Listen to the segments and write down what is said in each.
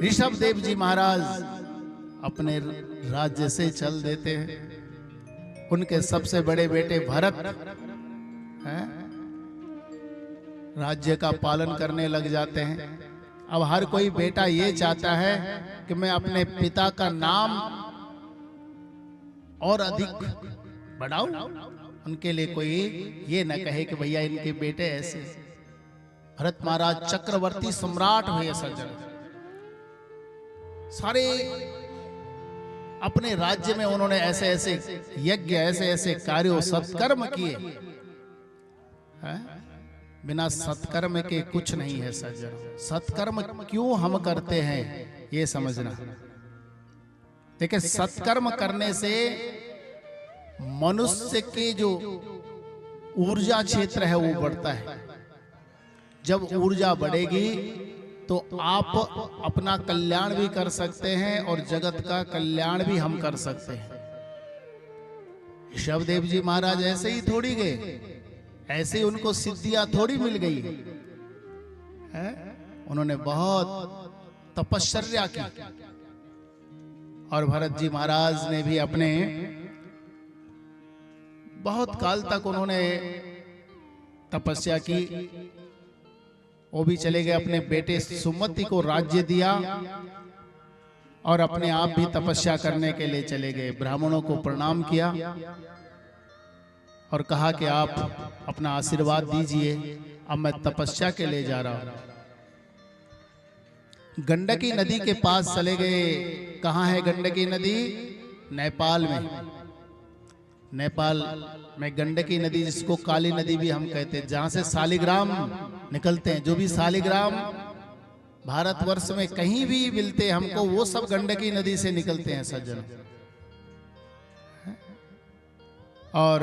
ऋषभ देव जी महाराज अपने राज्य से चल देते हैं। उनके सबसे बड़े बेटे भरत हैं, राज्य का पालन करने लग जाते हैं। अब हर कोई बेटा ये चाहता है कि मैं अपने पिता का नाम और अधिक बढ़ाऊं, उनके लिए कोई ये न कहे कि भैया इनके बेटे ऐसे। भरत महाराज चक्रवर्ती सम्राट हुए सज्जन, सारे अपने राज्य में उन्होंने ऐसे ऐसे यज्ञ, ऐसे ऐसे कार्यों, सत्कर्म किए। बिना सत्कर्म के कुछ नहीं है सज्जन। सत्कर्म क्यों हम करते हैं ये समझना। देखिए, सत्कर्म करने से मनुष्य के जो ऊर्जा क्षेत्र है वो बढ़ता है। जब ऊर्जा बढ़ेगी तो आप अपना कल्याण भी कर सकते हैं और जगत का कल्याण भी हम कर सकते हैं। ऋषभदेव जी महाराज ऐसे ही थोड़ी गए, ऐसे ही उनको सिद्धियां थोड़ी मिल गई है। उन्होंने बहुत तपश्चर्या की और भरत जी महाराज ने भी अपने बहुत काल तक उन्होंने तपस्या की। वो भी चले गए, अपने बेटे सुमति को राज्य दिया और अपने आप भी तपस्या करने के लिए चले गए। ब्राह्मणों को प्रणाम किया और कहा कि आप अपना आशीर्वाद दीजिए, अब मैं तपस्या के लिए जा रहा हूं। गंडकी नदी के पास चले गए। कहाँ है गंडकी नदी? नेपाल में। नेपाल में गंडकी नदी, जिसको काली नदी भी हम कहते हैं, जहां से शालिग्राम निकलते हैं। जो भी शालिग्राम भारतवर्ष में कहीं भी मिलते हैं हमको, वो सब गंडकी नदी से निकलते हैं सज्जन। और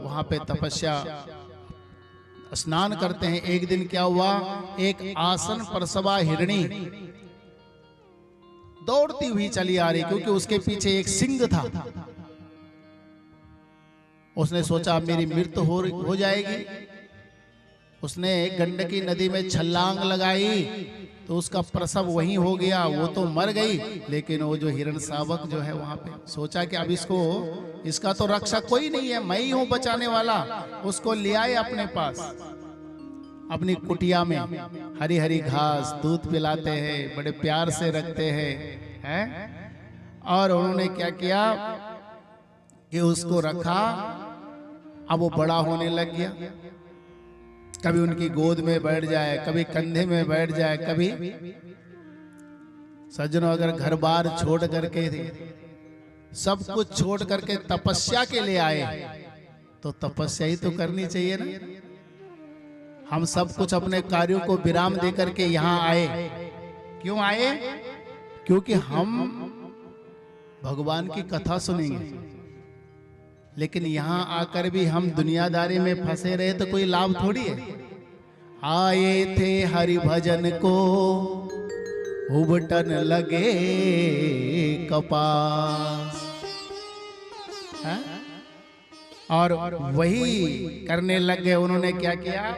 वहां पे तपस्या स्नान करते हैं। एक दिन क्या हुआ, एक आसन प्रसवा हिरणी दौड़ती हुई चली आ रही, क्योंकि उसके पीछे एक सिंह था। उसने सोचा मेरी मृत्यु हो जाएगी। उसने गंडकी नदी में छलांग लगाई तो उसका प्रसव वहीं हो गया। वो तो मर गई, लेकिन वो जो हिरण शावक जो है वहां पे सोचा कि अब इसका तो रक्षक कोई नहीं है, मैं ही हूं बचाने वाला। उसको ले आए अपने पास, अपनी कुटिया में हरी हरी घास, दूध पिलाते हैं, बड़े प्यार से रखते हैं। और उन्होंने क्या किया कि उसको रखा। अब वो बड़ा होने लग गया। कभी उनकी गोद में बैठ जाए, कभी कंधे में बैठ जाए, कभी सज्जनों अगर घर बार छोड़ करके, सब कुछ छोड़ करके तपस्या के लिए आए तो तपस्या ही तो करनी चाहिए ना। हम सब कुछ अपने कार्यों को विराम देकर के यहाँ आए। क्यों आए? क्योंकि हम भगवान की कथा सुनेंगे। लेकिन यहाँ आकर भी हम दुनियादारी में फंसे रहे तो कोई लाभ थोड़ी है। आए थे हरि भजन को उबटन लगे कपास, और वही करने लग गए। उन्होंने क्या किया,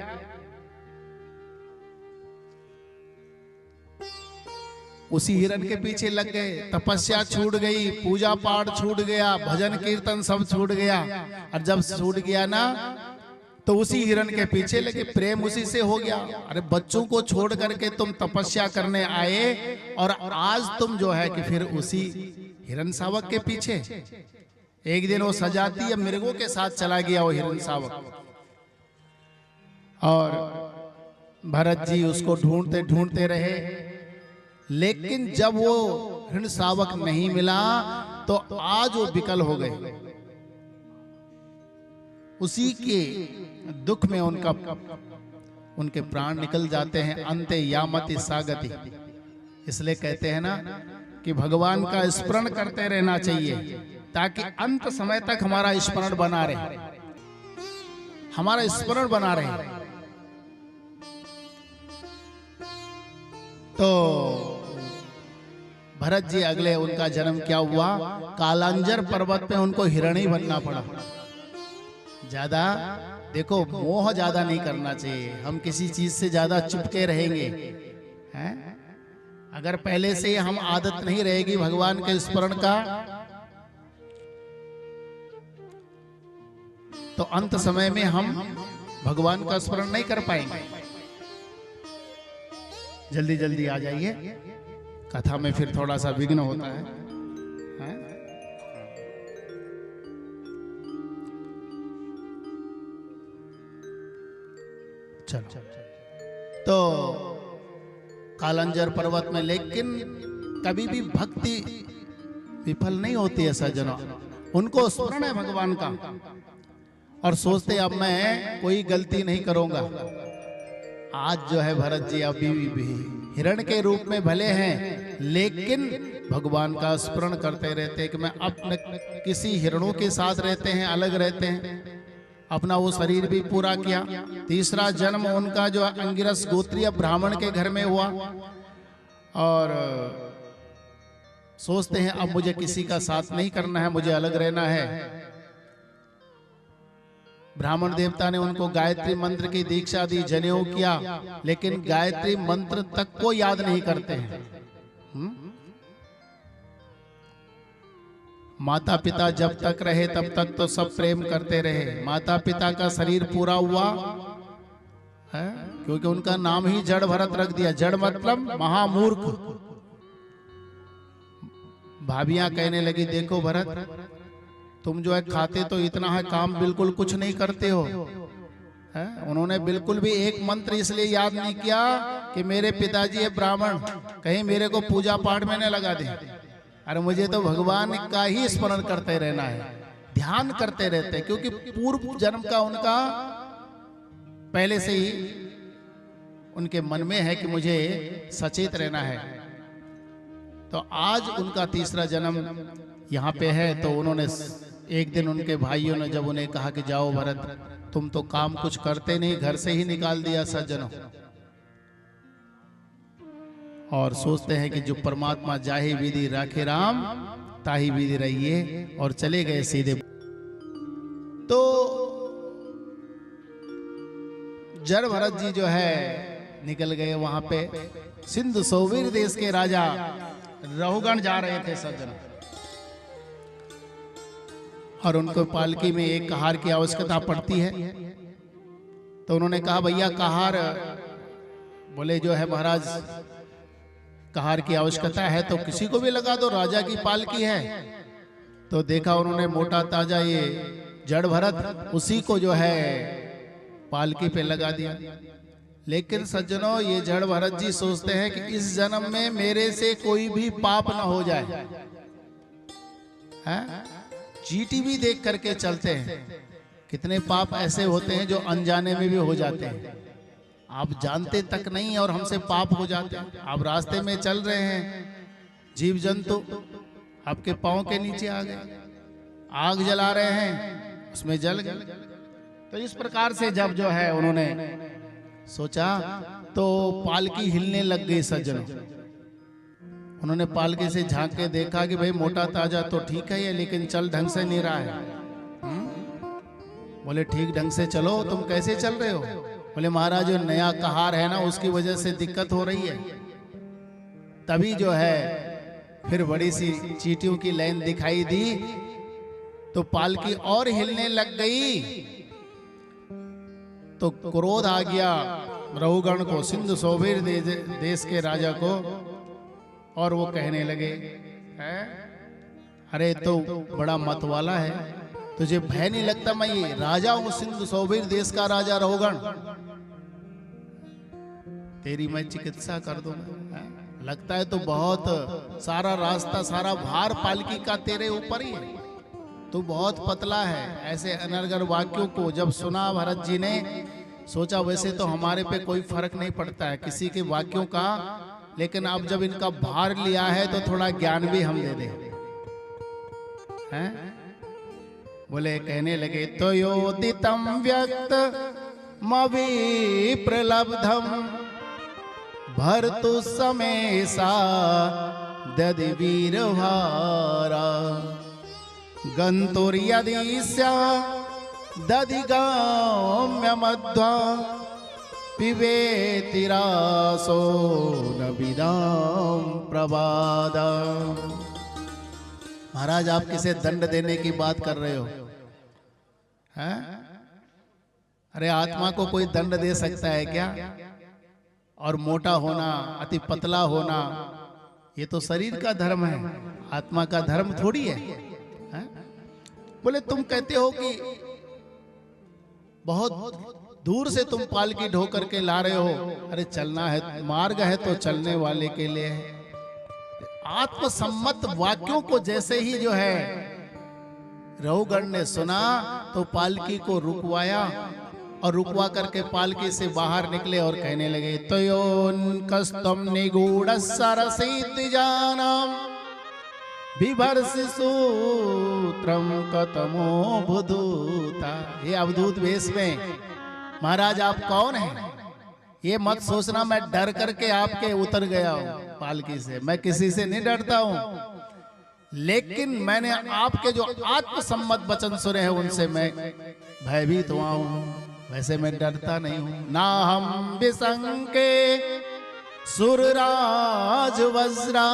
उसी हिरण के पीछे लग गए। तपस्या छूट गई, पूजा पाठ छूट गया, भजन कीर्तन सब छूट गया। और जब छूट गया ना तो उसी हिरण के पीछे लगे। प्रेम उसी से हो गया। अरे बच्चों को छोड़ करके तुम तपस्या करने आए और आज तुम जो है कि फिर उसी हिरण शावक के पीछे। एक दिन वो सजाती या मृगों के साथ चला गया वो हिरण शावक, और भरत जी उसको ढूंढते ढूंढते रहे। लेकिन जब वो हिरण शावक नहीं मिला तो आज वो विकल हो गए। उसी के दुख में उनके प्राण निकल जाते हैं। अंते यामति सागति। इसलिए कहते हैं ना कि भगवान का स्मरण करते रहना चाहिए, ताकि अंत समय तक हमारा स्मरण बना रहे, हमारा स्मरण बना रहे। तो भरत जी अगले उनका जन्म क्या हुआ, कालांजर पर्वत पे उनको हिरणी बनना पड़ा। ज्यादा देखो मोह ज्यादा नहीं करना चाहिए। हम किसी चीज से ज्यादा चिपके रहेंगे हैं, अगर पहले से ही हम आदत नहीं रहेगी भगवान के स्मरण का, तो अंत समय में हम भगवान का स्मरण नहीं कर पाएंगे। जल्दी जल्दी आ जाइए, कथा में फिर थोड़ा सा विघ्न होता है, हैं? चलो तो कालंजर पर्वत में, लेकिन कभी भी भक्ति विफल नहीं होती है सज्जनों। उनको स्मरण है भगवान का और सोचते अब मैं कोई गलती नहीं करूंगा। आज जो है भरत जी अभी भी हिरण के रूप में भले हैं, लेकिन भगवान का स्मरण करते रहते हैं कि मैं अपने किसी हिरणों के साथ रहते हैं, अलग रहते हैं, अपना वो शरीर भी पूरा किया। तीसरा जन्म उनका जो अंगिरस गोत्रीय ब्राह्मण के घर में हुआ और सोचते हैं अब मुझे किसी का साथ नहीं करना है, मुझे अलग रहना है। ब्राह्मण देवता ने उनको गायत्री मंत्र की दीक्षा दी, जनेऊ किया, लेकिन गायत्री मंत्र तक को याद नहीं करते हैं। माता पिता जब तक रहे तब तक तो सब प्रेम करते रहे। माता पिता का शरीर पूरा हुआ है क्योंकि उनका नाम ही जड़ भरत रख दिया। जड़ मतलब महामूर्ख। भाभियां कहने लगी देखो भरत, तुम जो है खाते तो इतना है, काम बिल्कुल कुछ नहीं करते हो। है? उन्होंने बिल्कुल भी एक मंत्र इसलिए याद नहीं किया कि मेरे पिताजी है ब्राह्मण, कहीं मेरे को पूजा पाठ में न लगा दे। अरे मुझे तो भगवान का ही स्मरण करते रहना है, ध्यान करते रहते हैं, क्योंकि पूर्व जन्म का उनका पहले से ही उनके मन में है कि मुझे सचेत रहना है। तो आज उनका तीसरा जन्म यहाँ पे है। तो उन्होंने एक दिन उनके भाइयों ने जब उन्हें कहा कि जाओ भरत, तुम तो काम कुछ करते नहीं, घर से ही निकाल दिया सज्जनों, और सोचते हैं कि जो परमात्मा जाहि विधि राखे राम ताहि विधि रहिए, और चले गए सीधे। तो जड़ भरत जी जो है निकल गए वहां पे। सिंधु सौवीर देश के राजा रहुगण जा रहे थे सज्जनों, और उनको पालकी में एक कहार की आवश्यकता पड़ती है। तो उन्होंने कहा भैया कहार, बोले जो है महाराज कहार की आवश्यकता है तो किसी को भी लगा दो, राजा की पालकी है। तो देखा उन्होंने मोटा ताजा ये जड़ भरत, उसी को जो है पालकी पे लगा दिया। लेकिन सज्जनों ये जड़ भरत जी सोचते हैं कि इस जन्म में मेरे से कोई भी पाप ना हो जाए। जीटीवी देख करके चलते हैं। कितने पाप ऐसे होते हैं जो अनजाने में भी हो जाते हैं, आप जानते तक नहीं और हमसे पाप हो जाते हैं। आप रास्ते में चल रहे हैं, जीव जंतु आपके पांव के नीचे आ गए, आग जला रहे हैं उसमें जल गए। तो इस प्रकार से जब जो है उन्होंने सोचा तो पालकी हिलने लग गई सज्जनों। उन्होंने पालकी से झांक के देखा कि भाई मोटा ताजा तो ठीक है ये, लेकिन चल ढंग से नहीं रहा है। बोले ठीक ढंग से चलो, तुम कैसे चल रहे हो? बोले महाराज जो नया कहार है ना उसकी वजह से दिक्कत हो रही है। तभी जो है फिर बड़ी सी चींटियों की लाइन दिखाई दी तो पालकी और हिलने लग गई। तो क्रोध आ गया रहुगण को, सिंधु सौवीर देश के राजा को, और वो कहने लगे अरे तो बड़ा मत वाला है, तुझे भय नहीं लगता? मैं ये राजा हूं, सिंधु सौवीर देश का राजा रहुगण, तेरी मैं चिकित्सा कर दूंगा। लगता है तो बहुत सारा रास्ता, सारा भार पालकी का तेरे ऊपर ही है, तू बहुत पतला है। ऐसे अनर्गल वाक्यों को जब सुना भरत जी ने सोचा वैसे तो हमारे पे कोई फर्क नहीं पड़ता है किसी के वाक्यों का, लेकिन अब जब इनका भार लिया है तो थोड़ा ज्ञान भी हम दे दें। हैं? बोले कहने लगे तो योदितम व्यक्त मवि प्रलब्धम भर्तु समेसा ददि वीरभारा गंतुर यदि स्या ददि गम्य मध्वा पिबेति रासो न विदाम प्रबादम। महाराज आप किसे दंड देने की बात कर रहे हो? हैं? अरे आत्मा को कोई दंड दे सकता है क्या? और मोटा होना, अति पतला होना, ये तो शरीर का धर्म है, आत्मा का धर्म थोड़ी है, हैं? बोले तुम कहते हो कि बहुत दूर से तुम पालकी ढो करके ला रहे हो। अरे चलना है, मार्ग है तो चलने वाले के लिए है। आत्मसम्मत वाक्यों को जैसे ही जो है रहुगण ने सुना तो पालकी को रुकवाया और रुकवा करके पालकी से बाहर निकले और कहने लगे तयोन कस्तम निगूढ़ सरसीत जानम बिभर्षि सूत्रम कतमो बुधूता। ये अवधूत वेश में महाराज आप कौन हैं? ये मत सोचना मैं डर करके आपके उतर गया हूं पालकी से, मैं किसी से नहीं डरता हूं, लेकिन मैंने आपके जो आत्मसम्मत वचन सुने हैं उनसे मैं भयभीत हुआ हूं, वैसे मैं डरता नहीं हूं। ना हम विसंके सुरराज वज्रा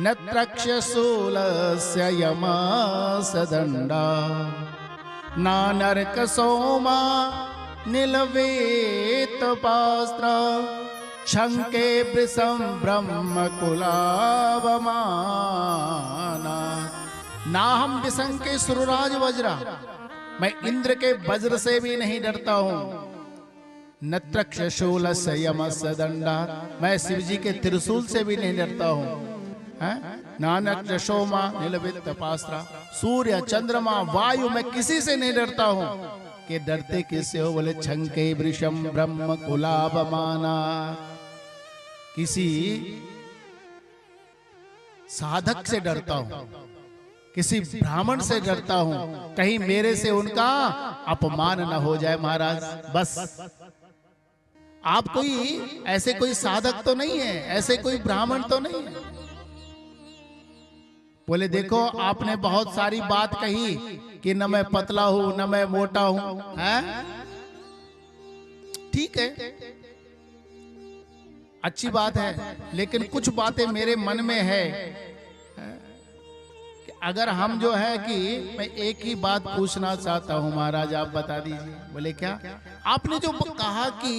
नत्रक्ष शूलस्य यमसदंडा ना नरक सोमा नीलवेत पास्त्र शंके वृषम ब्रह्म कुलावमाना। ना हम विसंके सुरराज वज्रा, मैं इंद्र के वज्र से भी नहीं डरता हूं। नत्रक्ष शूलस्य यमस्य दंडा, मैं शिव जी के त्रिशूल से भी नहीं डरता हूं। नानक सोमा नीलवित पास्त्रा, सूर्य चंद्रमा वायु, मैं किसी से नहीं डरता हूं। कि डरते किससे हो? बोले छंके वृषम ब्रह्म कुलावमाना, किसी साधक से डरता हूं, किसी ब्राह्मण से डरता हूं, कहीं मेरे से उनका अपमान न हो जाए। महाराज बस आप कोई ऐसे कोई साधक तो नहीं है, ऐसे कोई ब्राह्मण तो नहीं है। बोले देखो आपने बहुत सारी बात कही कि न मैं पतला हूं न मैं मोटा हूं, हैं? ठीक है, अच्छी बात है, लेकिन कुछ बातें मेरे मन में है कि अगर हम जो है कि मैं एक ही बात पूछना चाहता हूं महाराज, आप बता दीजिए। बोले क्या? आपने जो कहा कि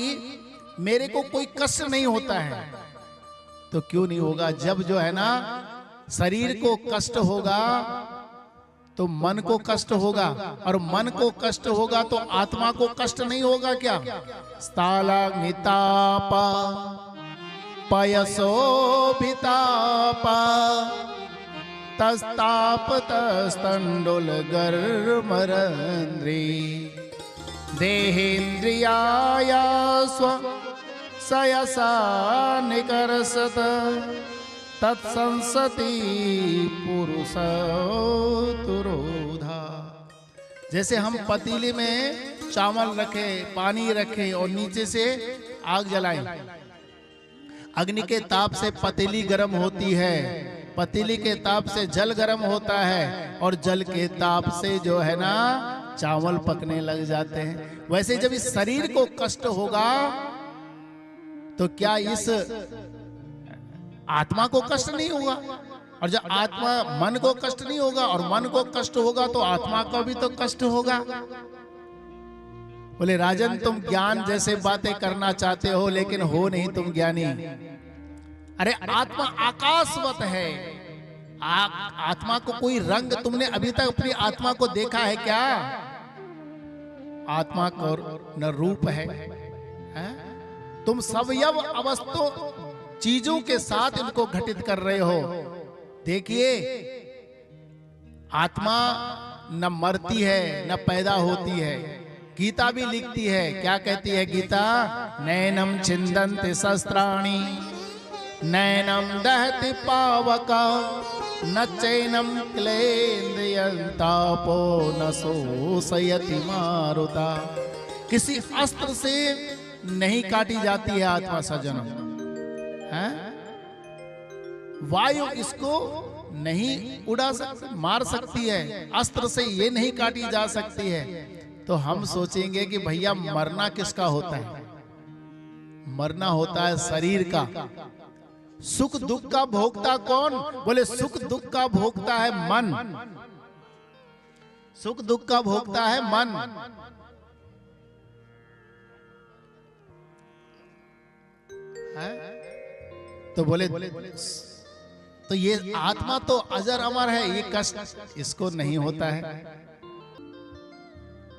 मेरे को कोई कष्ट नहीं होता है, तो क्यों नहीं होगा? जब जो है ना शरीर को कष्ट होगा तो मन को कष्ट होगा, और मन को कष्ट होगा तो आत्मा को कष्ट नहीं होगा क्या? स्थालाग्नितापा पयसो भितापा तस्ताप तस्तंडुल गर्मरंद्री देहेन्द्रियाया स्व सयसा निकरसत तत्संसति पुरुष तुरोधा। जैसे हम पतीले में चावल रखे, पानी रखे और नीचे से आग जलाएं, अग्नि के ताप से पतीली गर्म होती है, पतीली के ताप से जल गर्म होता है, और जल के ताप से जो है ना चावल पकने लग जाते हैं। वैसे जब इस शरीर को कष्ट होगा तो क्या इस आत्मा को कष्ट नहीं होगा? और जब आत्मा मन को कष्ट नहीं होगा और मन को कष्ट होगा तो आत्मा को भी तो कष्ट होगा। बोले राजन तुम ज्ञान जैसे बातें करना चाहते हो, लेकिन हो नहीं तुम ज्ञानी। अरे आत्मा आकाशवत है, आत्मा को कोई रंग, तुमने अभी तक अपनी आत्मा को देखा है क्या? आत्मा को न रूप है, तुम सवयव अवस्थो चीजों के साथ इनको घटित कर रहे हो। देखिए आत्मा न मरती है न पैदा होती है। गीता भी लिखती है, क्या कहती है गीता? नैनम छिंदन्ति शस्त्राणि नैनम दहति पावका न चैनम क्लेन्द्रियंतापो न शोषयति मारुता। किसी अस्त्र से नहीं काटी जाती है आत्मा सज्जनों, है? वायु इसको नहीं उड़ा सकती, मार सकती है, अस्त्र से ये नहीं काटी जा सकती है। तो हम सोचेंगे कि भैया मरना किसका होता है? मरना होता है शरीर का। सुख दुख का भोगता कौन? बोले सुख दुख का भोगता है मन। सुख दुख का भोगता है मन। है? तो बोले तो ये आत्मा तो अजर अमर है, ये कष्ट इसको नहीं होता है,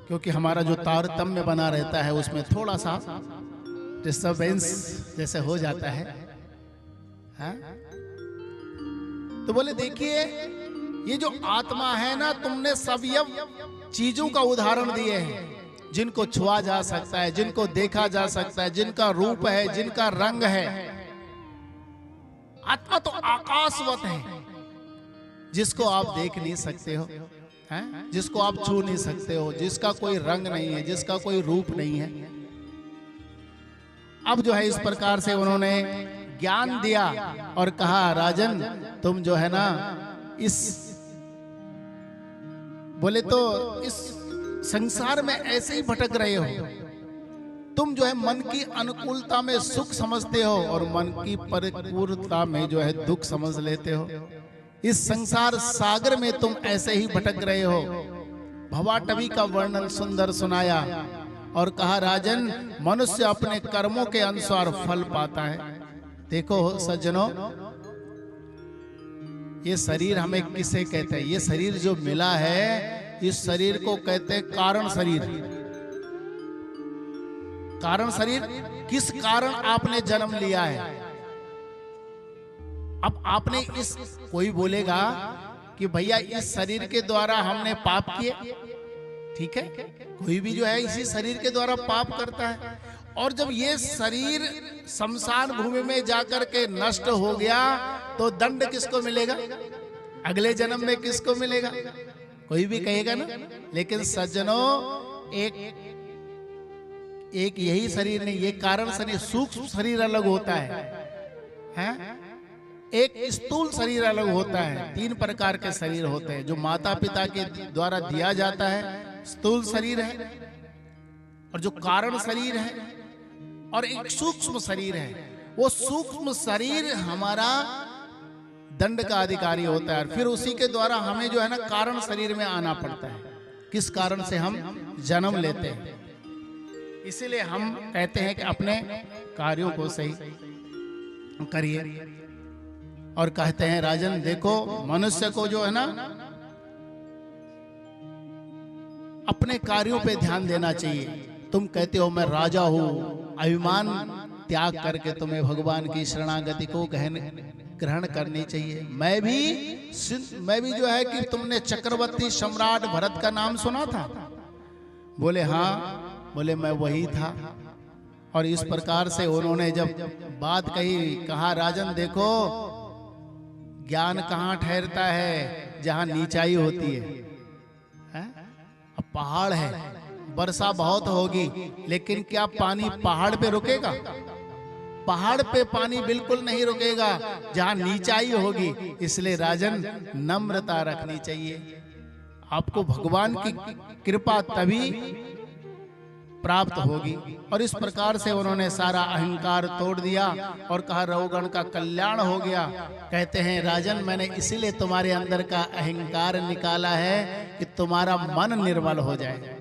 क्योंकि हमारा जो तारतम्य बना रहता है उसमें थोड़ा सा डिस्टर्बेंस जैसे हो जाता है। हाँ? तो बोले देखिए ये जो आत्मा है ना, तुमने सवयव चीजों का उदाहरण दिए हैं, जिनको छुआ जा सकता है, जिनको देखा जा सकता है, जिनका रूप है, जिनका रंग है। आत्मा तो आकाशवत है, जिसको आप देख नहीं सकते हो, है? जिसको आप छू नहीं सकते हो, जिसका कोई रंग नहीं है, जिसका कोई रूप नहीं है। अब जो है इस प्रकार से उन्होंने ज्ञान दिया और कहा राजन तुम जो है ना इस बोले तो इस संसार में ऐसे ही भटक रहे हो। तुम जो है मन की अनुकूलता में सुख समझते हो और मन की प्रतिकूलता में जो है दुख समझ लेते हो। इस संसार सागर में तुम ऐसे ही भटक रहे हो। भवाटवी का वर्णन सुंदर सुनाया और कहा राजन मनुष्य अपने कर्मों के अनुसार फल पाता है। देखो सज्जनों, ये शरीर हमें किसे कहते हैं? ये शरीर जो मिला है, इस शरीर को कहते हैं कारण शरीर। कारण शरीर, किस कारण आपने जन्म लिया है? अब आपने इस, कोई बोलेगा कि भैया इस शरीर के द्वारा हमने पाप किए, ठीक है, कोई भी जो है इसी शरीर के द्वारा पाप करता है। और जब ये शरीर शमशान भूमि में जाकर के नष्ट हो गया तो दंड किसको मिलेगा? अगले जन्म में किसको मिलेगा? कोई भी कहेगा ना। लेकिन सज्जनों एक यही शरीर नहीं, ये कारण शरीर, सूक्ष्म शरीर अलग होता है? एक स्थूल शरीर अलग होता है। 3 प्रकार के शरीर होते हैं। जो माता पिता के द्वारा दिया जाता है स्थूल शरीर है, और जो कारण शरीर है, और एक सूक्ष्म शरीर है। वो सूक्ष्म शरीर हमारा दंड का अधिकारी होता है, और फिर उसी के द्वारा हमें जो है ना कारण शरीर में आना पड़ता है। किस कारण से हम जन्म लेते हैं। इसीलिए हम कहते हैं कि अपने कार्यों को सही करिए। और कहते हैं राजन देखो मनुष्य को जो है ना अपने कार्यों पे ध्यान देना चाहिए। तुम कहते हो मैं राजा हूं, अभिमान त्याग करके तुम्हें भगवान की शरणागति को ग्रहण करनी चाहिए। मैं भी जो है कि तुमने चक्रवर्ती सम्राट भरत का नाम सुना था? बोले हाँ। बोले मैं वही था। और इस प्रकार से उन्होंने जब बात कही, कहा राजन देखो ज्ञान कहाँ ठहरता है? जहां नीचाई होती है। अब पहाड़ है, वर्षा बहुत होगी, लेकिन क्या पानी पहाड़ पे रुकेगा? पहाड़ पे पानी बिल्कुल नहीं रुकेगा जहां नीचाई होगी। इसलिए राजन नम्रता रखनी चाहिए। आपको भगवान की कृपा तभी प्राप्त होगी। और इस प्रकार से उन्होंने सारा अहंकार तोड़ दिया और कहा रघुगण का कल्याण हो गया। कहते हैं राजन मैंने इसीलिए तुम्हारे अंदर का अहंकार निकाला है कि तुम्हारा मन निर्मल हो जाए।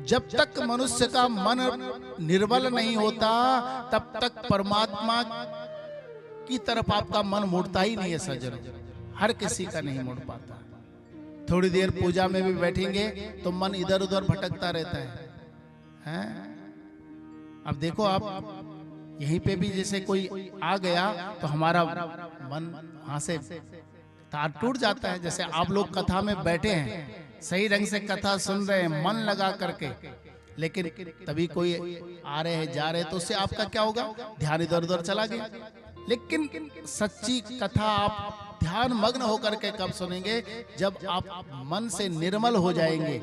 जब तक मनुष्य का मन निर्मल नहीं होता तब तक परमात्मा की तरफ आपका मन मुड़ता ही नहीं है सज्जन। हर किसी का नहीं मुड़ पाता। थोड़ी देर पूजा में भी बैठेंगे तो मन इधर उधर भटकता रहता है। अब देखो आप यहीं पे भी जैसे कोई आ गया तो हमारा मन वहां से तार टूट जाता है। जैसे आप लोग कथा में बैठे हैं, सही ढंग से कथा सुन रहे हैं मन लगा करके, लेकिन तभी कोई आ रहे हैं जा रहे हैं तो उससे आपका क्या होगा? ध्यान इधर उधर चला गया। लेकिन सच्ची कथा आप ध्यान मग्न होकर के कब सुनेंगे? जब आप मन से निर्मल हो जाएंगे।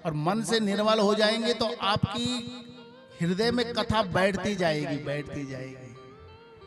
और मन से निर्मल हो जाएंगे तो आपकी हृदय में कथा बैठती जाएगी, बैठती जाएगी।